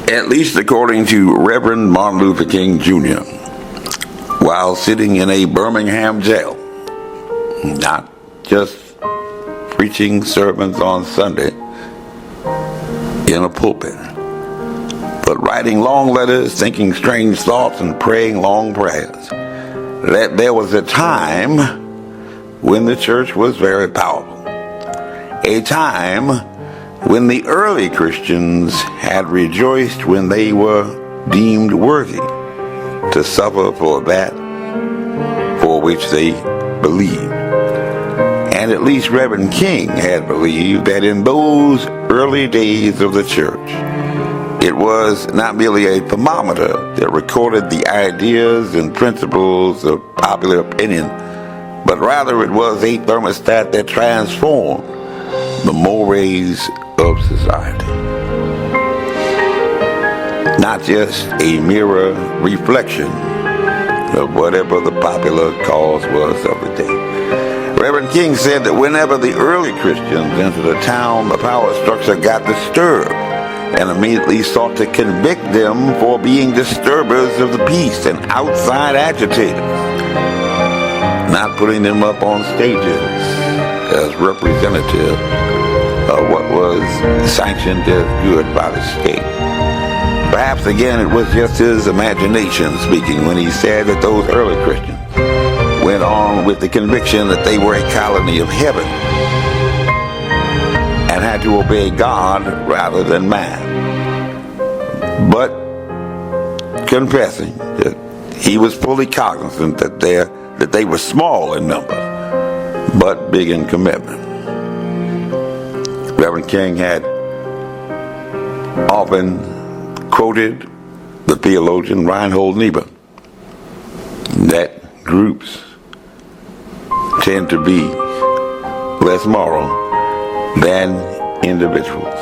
At least according to Reverend Martin Luther King Jr., while sitting in a Birmingham jail, not just preaching sermons on Sunday in a pulpit, but writing long letters, thinking strange thoughts, and praying long prayers, that there was a time when the church was very powerful, a time when the early Christians had rejoiced when they were deemed worthy to suffer for that for which they believed. And at least Reverend King had believed that in those early days of the church, it was not merely a thermometer that recorded the ideas and principles of popular opinion, but rather it was a thermostat that transformed the mores of society. Not just a mirror reflection of whatever the popular cause was of the day. Reverend King said that whenever the early Christians entered a town, the power structure got disturbed and immediately sought to convict them for being disturbers of the peace and outside agitators, not putting them up on stages as representatives of what was sanctioned as good by the state. Perhaps again it was just his imagination speaking when he said that those early Christians went on with the conviction that they were a colony of heaven and had to obey God rather than man, but confessing that he was fully cognizant that they were small in number but big in commitment. Reverend King had often quoted the theologian Reinhold Niebuhr that groups tend to be less moral than individuals.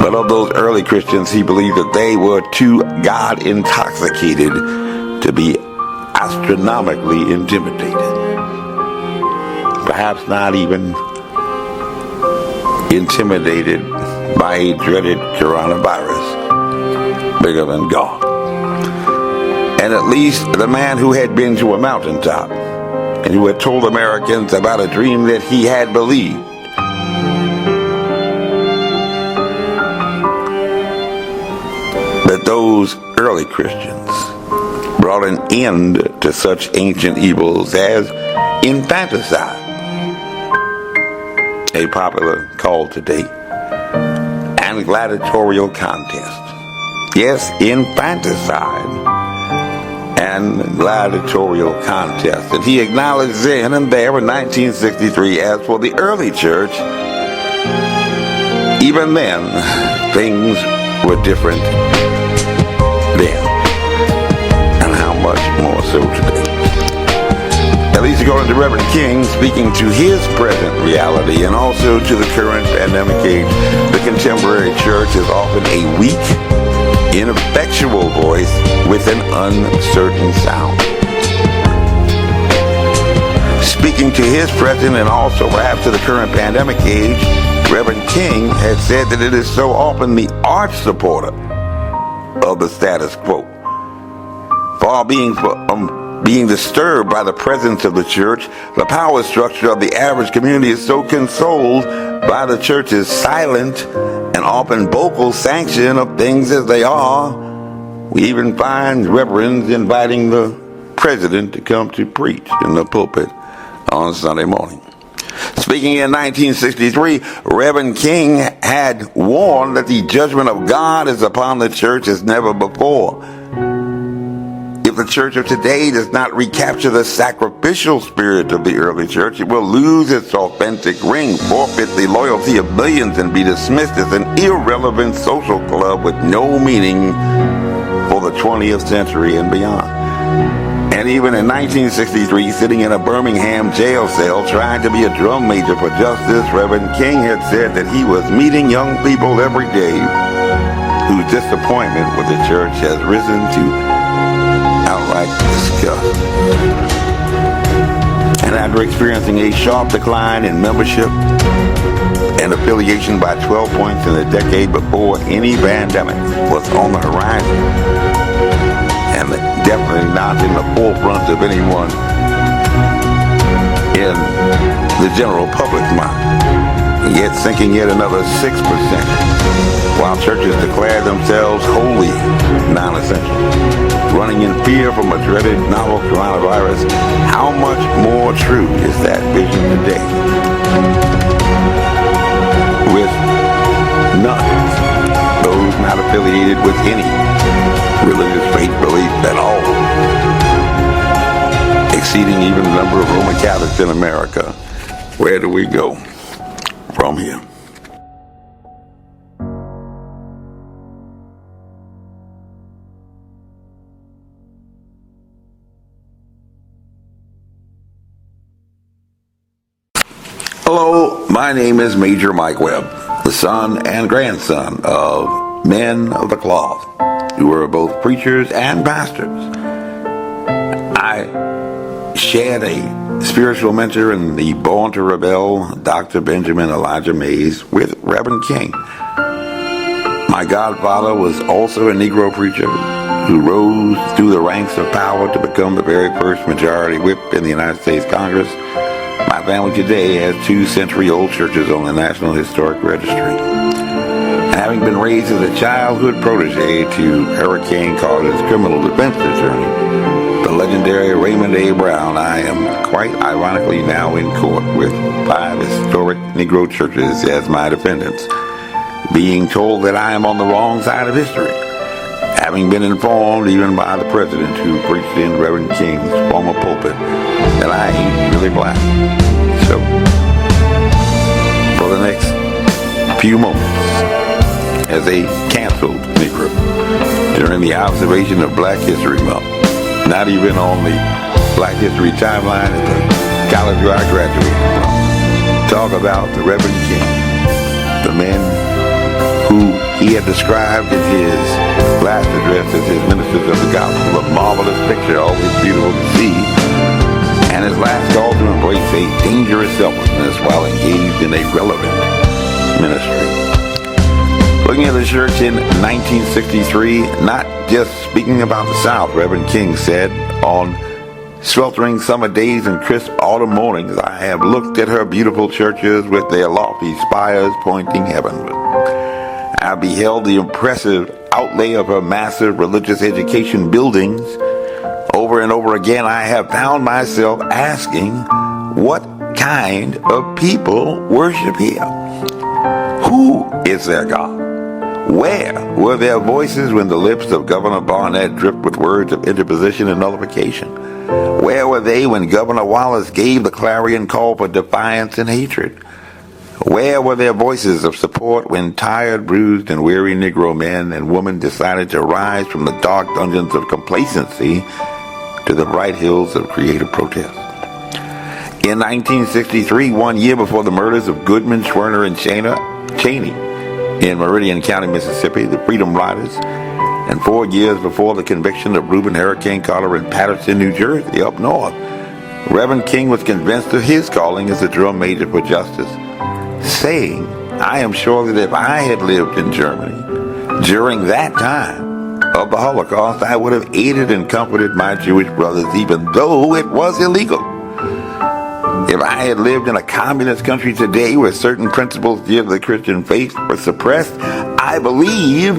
But of those early Christians, he believed that they were too God intoxicated to be astronomically intimidated. Perhaps not even intimidated by a dreaded coronavirus bigger than God. And at least the man who had been to a mountaintop and who had told Americans about a dream that he had believed, that those early Christians brought an end to such ancient evils as infanticide, a popular call today, and gladiatorial contest. Yes, infanticide and gladiatorial contest. And he acknowledged then and there in 1963, as for the early church, even then, things were different then. And how much more so today. At least according to Reverend King, speaking to his present reality and also to the current pandemic age, the contemporary church is often a weak, ineffectual voice with an uncertain sound. Speaking to his present and also perhaps to the current pandemic age, Reverend King had said that it is so often the arch supporter of the status quo, far being disturbed by the presence of the church. The power structure of the average community is so consoled by the church's silent and often vocal sanction of things as they are. We even find reverends inviting the president to come to preach in the pulpit on Sunday morning. Speaking in 1963, Reverend King had warned that the judgment of God is upon the church as never before. If the church of today does not recapture the sacrificial spirit of the early church, it will lose its authentic ring, forfeit the loyalty of millions, and be dismissed as an irrelevant social club with no meaning for the 20th century and beyond. And even in 1963, sitting in a Birmingham jail cell trying to be a drum major for justice, Reverend King had said that he was meeting young people every day whose disappointment with the church has risen to outright disgust. And after experiencing a sharp decline in membership and affiliation by 12 points in the decade before any pandemic was on the horizon, and definitely not in the forefront of anyone in the general public's mind. Yet sinking yet another 6%, while churches declare themselves wholly non-essential, running in fear from a dreaded novel coronavirus. How much more true is that vision today? With none, those not affiliated with any religious faith belief at all, exceeding even the number of Roman Catholics in America. Where do we go from here? Hello, my name is Major Mike Webb, the son and grandson of men of the cloth, who were both preachers and pastors. I shared a spiritual mentor in the Born to Rebel, Dr. Benjamin Elijah Mays, with Reverend King. My godfather was also a Negro preacher who rose through the ranks of power to become the very first majority whip in the United States Congress. My family today has 2 century-old churches on the National Historic Registry. Having been raised as a childhood protege to Hurricane Carter's criminal defense attorney, the legendary Raymond A. Brown, I am quite ironically now in court with 5 historic Negro churches as my defendants, being told that I am on the wrong side of history, having been informed even by the president who preached in Reverend King's former pulpit that I ain't really black. So, for the next few moments, as a canceled Negro during the observation of Black History Month, not even on the Black History timeline at the college where I graduated from, talk about the Reverend King, the man who he had described in his last address as his ministers of the gospel, a marvelous picture, always beautiful to see, and his last call to embrace a dangerous selflessness while engaged in a relevant ministry. Looking at the church in 1963, not just speaking about the South, Reverend King said, on sweltering summer days and crisp autumn mornings, I have looked at her beautiful churches with their lofty spires pointing heavenward. I beheld the impressive outlay of her massive religious education buildings. Over and over again, I have found myself asking, what kind of people worship here? Who is their God? Where were their voices when the lips of Governor Barnett dripped with words of interposition and nullification? Where were they when Governor Wallace gave the clarion call for defiance and hatred? Where were their voices of support when tired, bruised, and weary Negro men and women decided to rise from the dark dungeons of complacency to the bright hills of creative protest? In 1963, 1 year before the murders of Goodman, Schwerner, and Cheney in Meridian County, Mississippi, the Freedom Riders, and 4 years before the conviction of Reuben Hurricane Carter in Paterson, New Jersey, up north, Reverend King was convinced of his calling as a drum major for justice, saying, I am sure that if I had lived in Germany during that time of the Holocaust, I would have aided and comforted my Jewish brothers, even though it was illegal. If I had lived in a communist country today where certain principles of the Christian faith were suppressed, I believe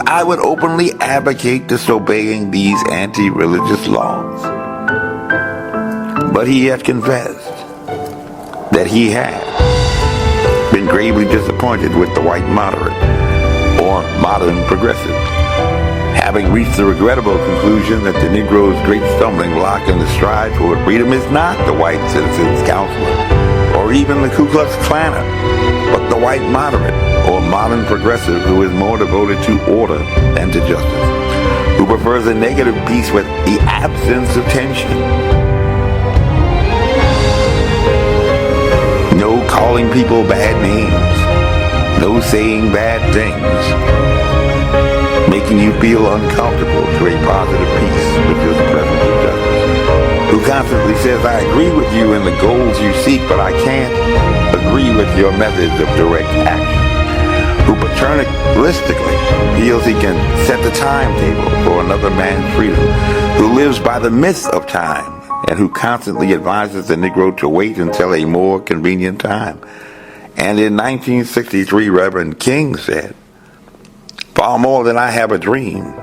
I would openly advocate disobeying these anti-religious laws. But he had confessed that he had been gravely disappointed with the white moderate, or modern progressive, having reached the regrettable conclusion that the Negro's great stumbling block in the stride toward freedom is not the white citizens' counselor, or even the Ku Klux Klaner, but the white moderate, or modern progressive, who is more devoted to order than to justice, who prefers a negative peace with the absence of tension. No calling people bad names, no saying bad things, making you feel uncomfortable to a positive peace with your presence of justice, who constantly says, I agree with you in the goals you seek, but I can't agree agree with your methods of direct action, who paternalistically feels he can set the timetable for another man's freedom, who lives by the myth of time, and who constantly advises the Negro to wait until a more convenient time. And in 1963, Reverend King said, "Far more than I have a dream,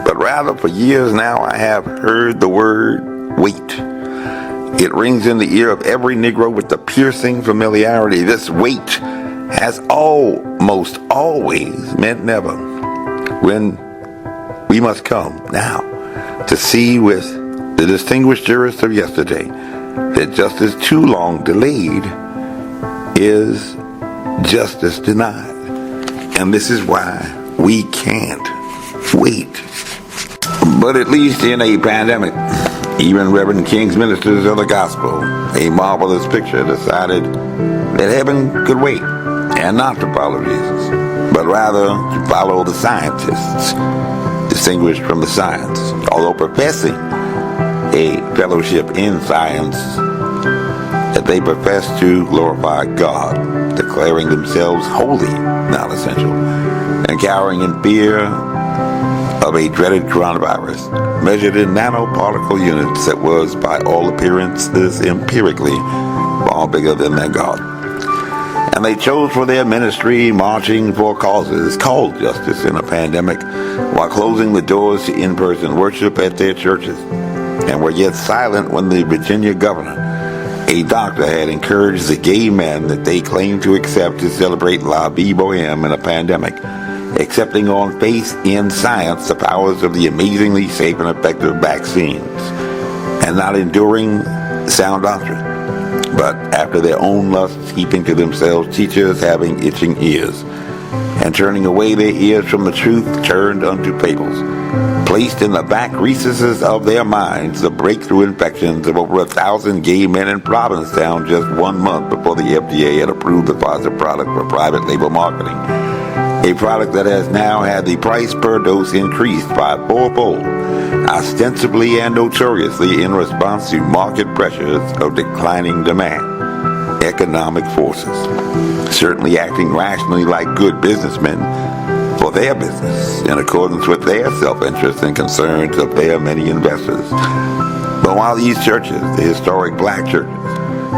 but rather for years now I have heard the word wait. It rings in the ear of every Negro with the piercing familiarity. This wait has almost always meant never, when we must come now to see with the distinguished jurists of yesterday that justice too long delayed is justice denied. And this is why we can't wait." But at least in a pandemic, even Reverend King's ministers of the gospel, a marvelous picture, decided that heaven could wait, and not to follow Jesus, but rather to follow the scientists, distinguished from the science, although professing a fellowship in science, that they profess to glorify God, declaring themselves wholly non-essential, and cowering in fear of a dreaded coronavirus, measured in nanoparticle units that was, by all appearances, empirically far bigger than their God. And they chose for their ministry marching for causes called justice in a pandemic, while closing the doors to in-person worship at their churches, and were yet silent when the Virginia governor, a doctor, had encouraged the gay men that they claimed to accept to celebrate Vie Boehme in a pandemic, accepting on faith in science the powers of the amazingly safe and effective vaccines, and not enduring sound doctrine, but after their own lusts heaping to themselves teachers having itching ears, and turning away their ears from the truth, turned unto fables, placed in the back recesses of their minds the breakthrough infections of over 1,000 gay men in Provincetown just 1 month before the FDA had approved the Pfizer product for private label marketing. A product that has now had the price per dose increased by 4-fold, ostensibly and notoriously in response to market pressures of declining demand. Economic forces, certainly acting rationally like good businessmen for their business, in accordance with their self-interest and concerns of their many investors. But while these churches, the historic black churches,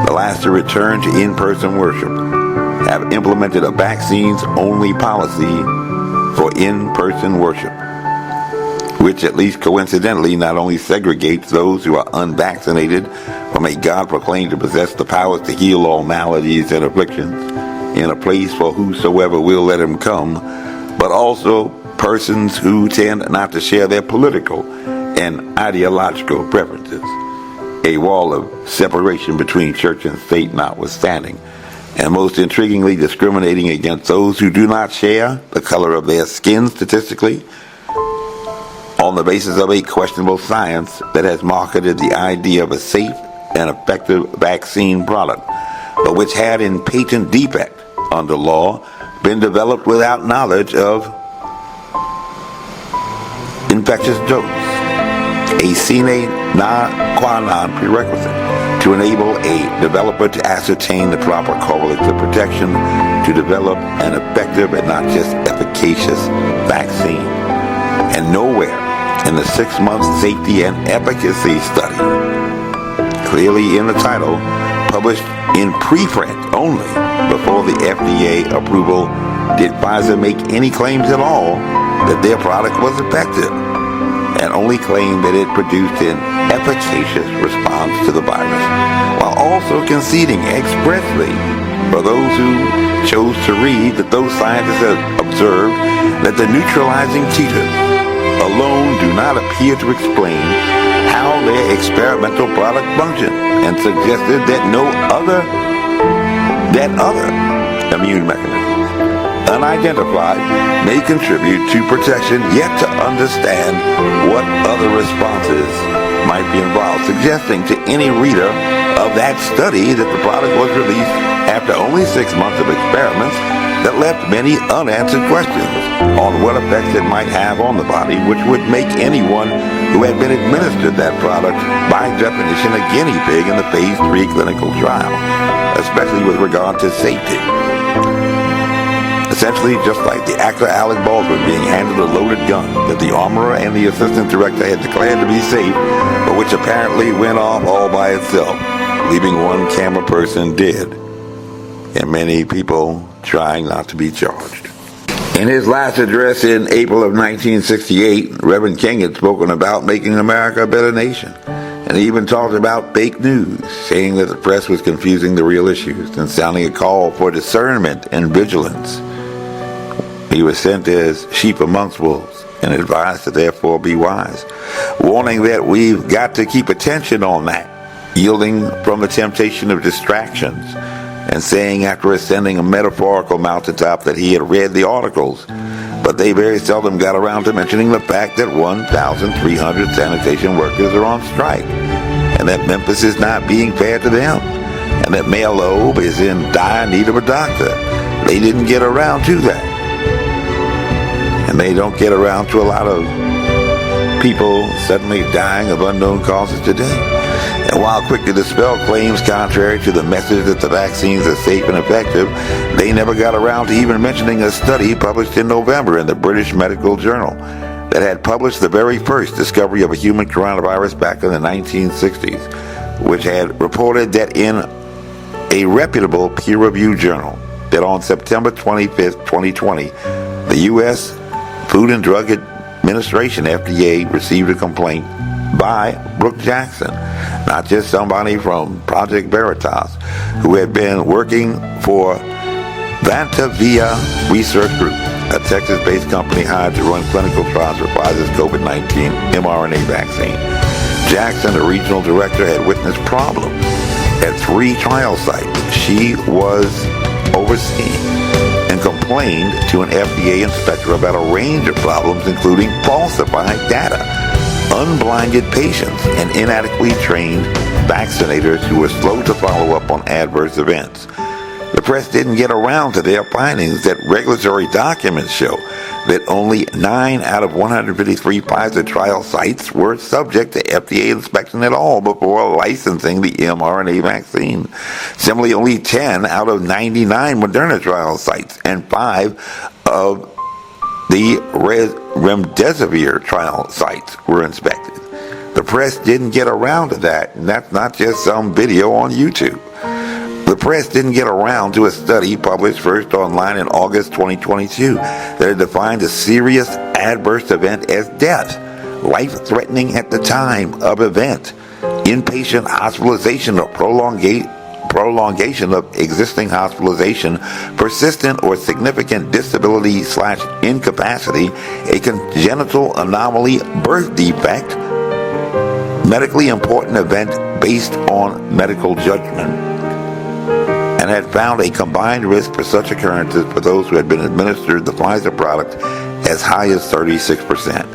the last to return to in-person worship, have implemented a vaccines-only policy for in-person worship, which at least coincidentally not only segregates those who are unvaccinated from a God proclaimed to possess the powers to heal all maladies and afflictions, in a place for whosoever will let him come, but also persons who tend not to share their political and ideological preferences, a wall of separation between church and state notwithstanding, and most intriguingly discriminating against those who do not share the color of their skin statistically, on the basis of a questionable science that has marketed the idea of a safe and effective vaccine product, but which had in patent defect under law been developed without knowledge of infectious dose, a sine qua non prerequisite to enable a developer to ascertain the proper correlates of protection to develop an effective and not just efficacious vaccine. And nowhere in the 6-month safety and efficacy study, clearly in the title, published in preprint only before the FDA approval, did Pfizer make any claims at all that their product was effective, and only claimed that it produced an efficacious response to the virus, while also conceding expressly for those who chose to read that those scientists have observed that the neutralizing titers alone do not appear to explain how their experimental product functioned, and suggested that other immune mechanisms, unidentified, may contribute to protection, yet to understand what other responses might be involved, suggesting to any reader of that study that the product was released after only 6 months of experiments that left many unanswered questions on what effects it might have on the body, which would make anyone who had been administered that product by definition a guinea pig in the phase 3 clinical trial, especially with regard to safety. Essentially, just like the actor Alec Baldwin being handed a loaded gun that the armorer and the assistant director had declared to be safe, but which apparently went off all by itself, leaving one camera person dead, and many people trying not to be charged. In his last address in April of 1968, Reverend King had spoken about making America a better nation, and he even talked about fake news, saying that the press was confusing the real issues and sounding a call for discernment and vigilance. He was sent as sheep amongst wolves and advised to therefore be wise, warning that we've got to keep attention on that, yielding from the temptation of distractions, and saying after ascending a metaphorical mountaintop that he had read the articles, but they very seldom got around to mentioning the fact that 1,300 sanitation workers are on strike, and that Memphis is not being fair to them, and that Mayor Loeb is in dire need of a doctor. They didn't get around to that. And they don't get around to a lot of people suddenly dying of unknown causes today. And while quick to dispel claims contrary to the message that the vaccines are safe and effective, they never got around to even mentioning a study published in November in the British Medical Journal that had published the very first discovery of a human coronavirus back in the 1960s, which had reported that in a reputable peer-reviewed journal that on September 25th, 2020, the U.S. Food and Drug Administration, FDA, received a complaint by Brooke Jackson, not just somebody from Project Veritas, who had been working for Via Research Group, a Texas-based company hired to run clinical trials for Pfizer's COVID-19 mRNA vaccine. Jackson, the regional director, had witnessed problems at 3 trial sites she was overseeing, and complained to an FDA inspector about a range of problems, including falsified data, unblinded patients, and inadequately trained vaccinators who were slow to follow up on adverse events. The press didn't get around to their findings that regulatory documents show that only 9 out of 153 Pfizer trial sites were subject to FDA inspection at all before licensing the mRNA vaccine. Similarly, only 10 out of 99 Moderna trial sites and 5 of the remdesivir trial sites were inspected. The press didn't get around to that, and that's not just some video on YouTube. The press didn't get around to a study published first online in August 2022 that had defined a serious adverse event as death, life-threatening at the time of event, inpatient hospitalization or prolongation of existing hospitalization, persistent or significant disability/incapacity, a congenital anomaly, birth defect, medically important event based on medical judgment, and had found a combined risk for such occurrences for those who had been administered the Pfizer product as high as 36%,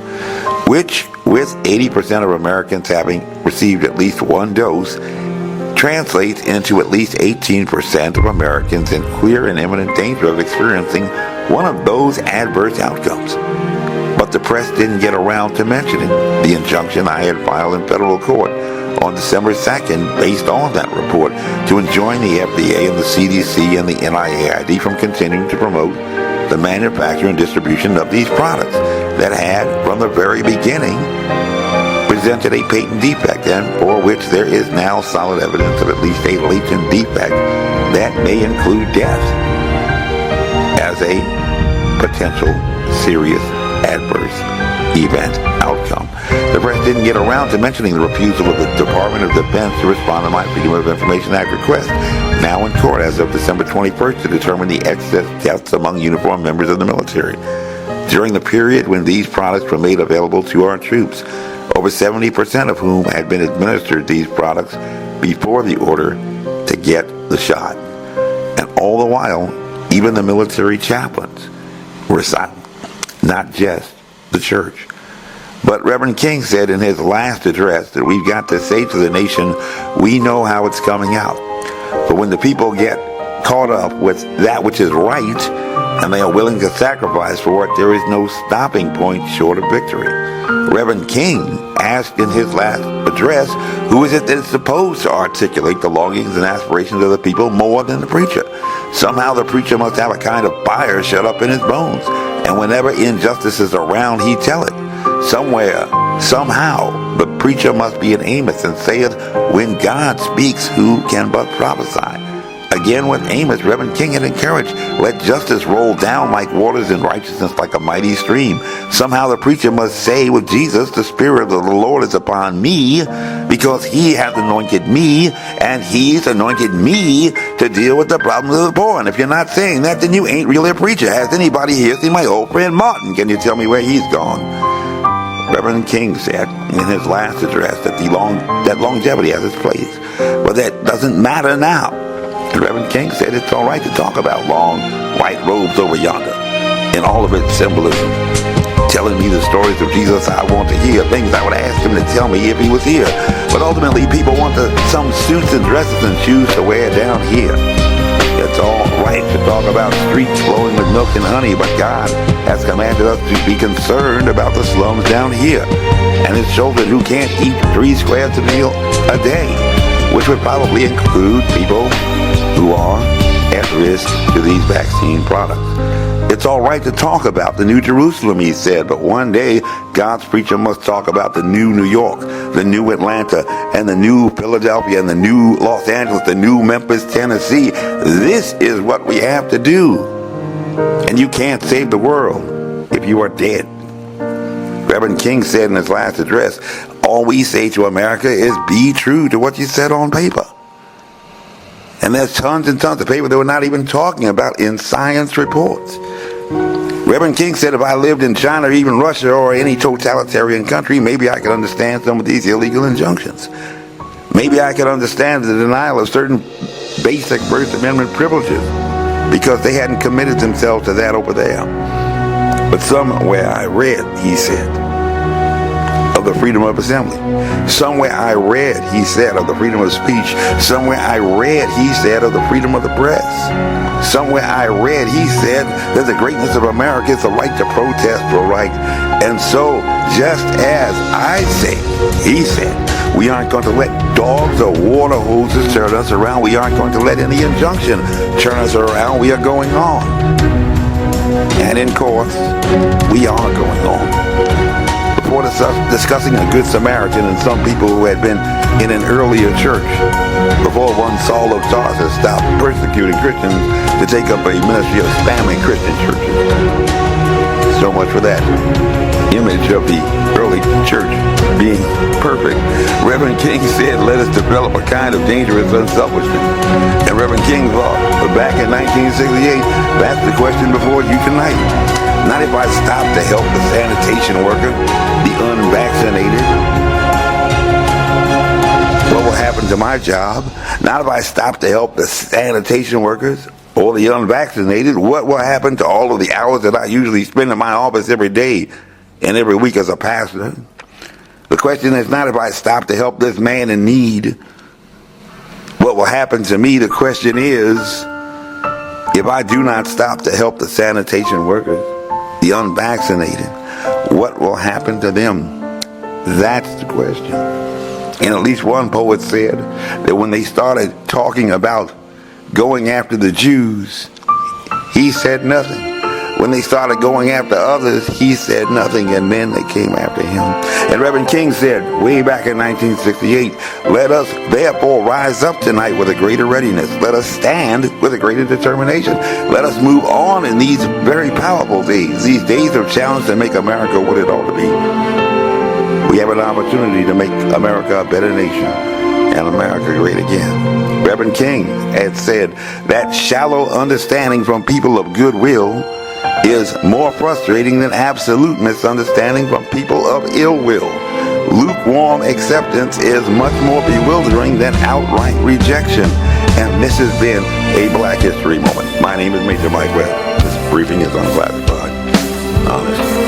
which, with 80% of Americans having received at least one dose, translates into at least 18% of Americans in clear and imminent danger of experiencing one of those adverse outcomes. But the press didn't get around to mentioning the injunction I had filed in federal court on December 2nd based on that report to enjoin the FDA and the CDC and the NIAID from continuing to promote the manufacture and distribution of these products that had, from the very beginning, presented a patent defect and for which there is now solid evidence of at least a latent defect that may include death as a potential serious adverse event outcome. The press didn't get around to mentioning the refusal of the Department of Defense to respond to my Freedom of Information Act request, now in court as of December 21st, to determine the excess deaths among uniformed members of the military. During the period when these products were made available to our troops, over 70% of whom had been administered these products before the order to get the shot. And all the while, even the military chaplains were silent, not just the church. But Reverend King said in his last address that we've got to say to the nation, we know how it's coming out. But when the people get caught up with that which is right, and they are willing to sacrifice for it, there is no stopping point short of victory. Reverend King asked in his last address, who is it that is supposed to articulate the longings and aspirations of the people more than the preacher? Somehow the preacher must have a kind of fire shut up in his bones, and whenever injustice is around, he tell it. Somewhere, somehow, the preacher must be an Amos and saith, when God speaks, who can but prophesy? Again with Amos, Reverend King had encouraged, let justice roll down like waters and righteousness like a mighty stream. Somehow the preacher must say with Jesus, the Spirit of the Lord is upon me, because he hath anointed me, and he's anointed me to deal with the problems of the poor. And if you're not saying that, then you ain't really a preacher. Has anybody here seen my old friend Martin? Can you tell me where he's gone? Reverend King said in his last address that longevity has its place, but that doesn't matter now. And Reverend King said it's all right to talk about long white robes over yonder in all of its symbolism, telling me the stories of Jesus I want to hear, things I would ask him to tell me if he was here. But ultimately, people want some suits and dresses and shoes to wear down here. It's all right to talk about streets flowing with milk and honey, but God has commanded us to be concerned about the slums down here and his children who can't eat 3 squares of meal a day, which would probably include people who are at risk to these vaccine products. It's all right to talk about the New Jerusalem, he said, but one day God's preacher must talk about the new New York, the new Atlanta, and the new Philadelphia, and the new Los Angeles, the new Memphis, Tennessee. This is what we have to do. And you can't save the world if you are dead. Reverend King said in his last address, all we say to America is be true to what you said on paper. And there's tons and tons of paper that we're not even talking about in science reports. Reverend King said if I lived in China or even Russia or any totalitarian country, maybe I could understand some of these illegal injunctions. Maybe I could understand the denial of certain basic First Amendment privileges because they hadn't committed themselves to that over there. But somewhere I read, he said, of the freedom of assembly. Somewhere I read, he said, of the freedom of speech. Somewhere I read, he said, of the freedom of the press. Somewhere I read, he said, that the greatness of America is the right to protest for right. And so, just as I say, he said, we aren't going to let dogs or water hoses turn us around. We aren't going to let any injunction turn us around. We are going on. And in course, we are going on. Before discussing a good Samaritan and some people who had been in an earlier church, before one Saul of Tarsus stopped persecuting Christians to take up a ministry of spamming Christian churches. So much for that image of the early church being perfect. Reverend King said, let us develop a kind of dangerous unselfishness. And Reverend King thought, back in 1968, that's the question before you tonight. Not if I stop to help the sanitation worker, the unvaccinated. What will happen to my job? Not if I stop to help the sanitation workers or the unvaccinated. What will happen to all of the hours that I usually spend in my office every day and every week as a pastor? The question is not if I stop to help this man in need. What will happen to me? The question is, if I do not stop to help the sanitation workers, the unvaccinated, what will happen to them? That's the question. And at least one poet said that when they started talking about going after the Jews, he said nothing. When they started going after others, he said nothing, and then they came after him. And Reverend King said, way back in 1968, let us therefore rise up tonight with a greater readiness. Let us stand with a greater determination. Let us move on in these very powerful days, these days of challenge to make America what it ought to be. We have an opportunity to make America a better nation and America great again. Reverend King had said that shallow understanding from people of goodwill is more frustrating than absolute misunderstanding from people of ill will. Lukewarm acceptance is much more bewildering than outright rejection. And this has been a Black History Moment. My name is Major Mike Webb. This briefing is unclassified. Honest.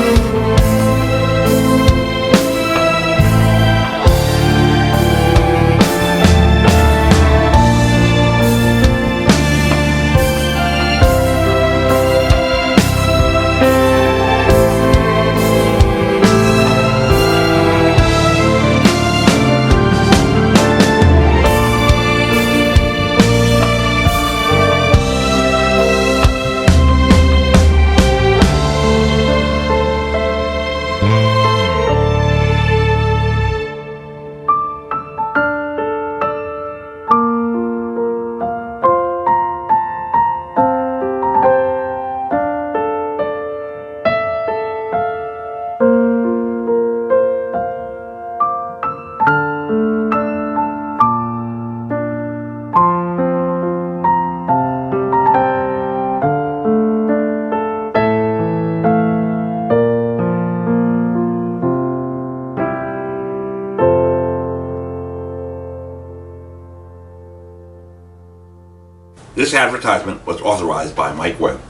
this advertisement was authorized by Mike Webb.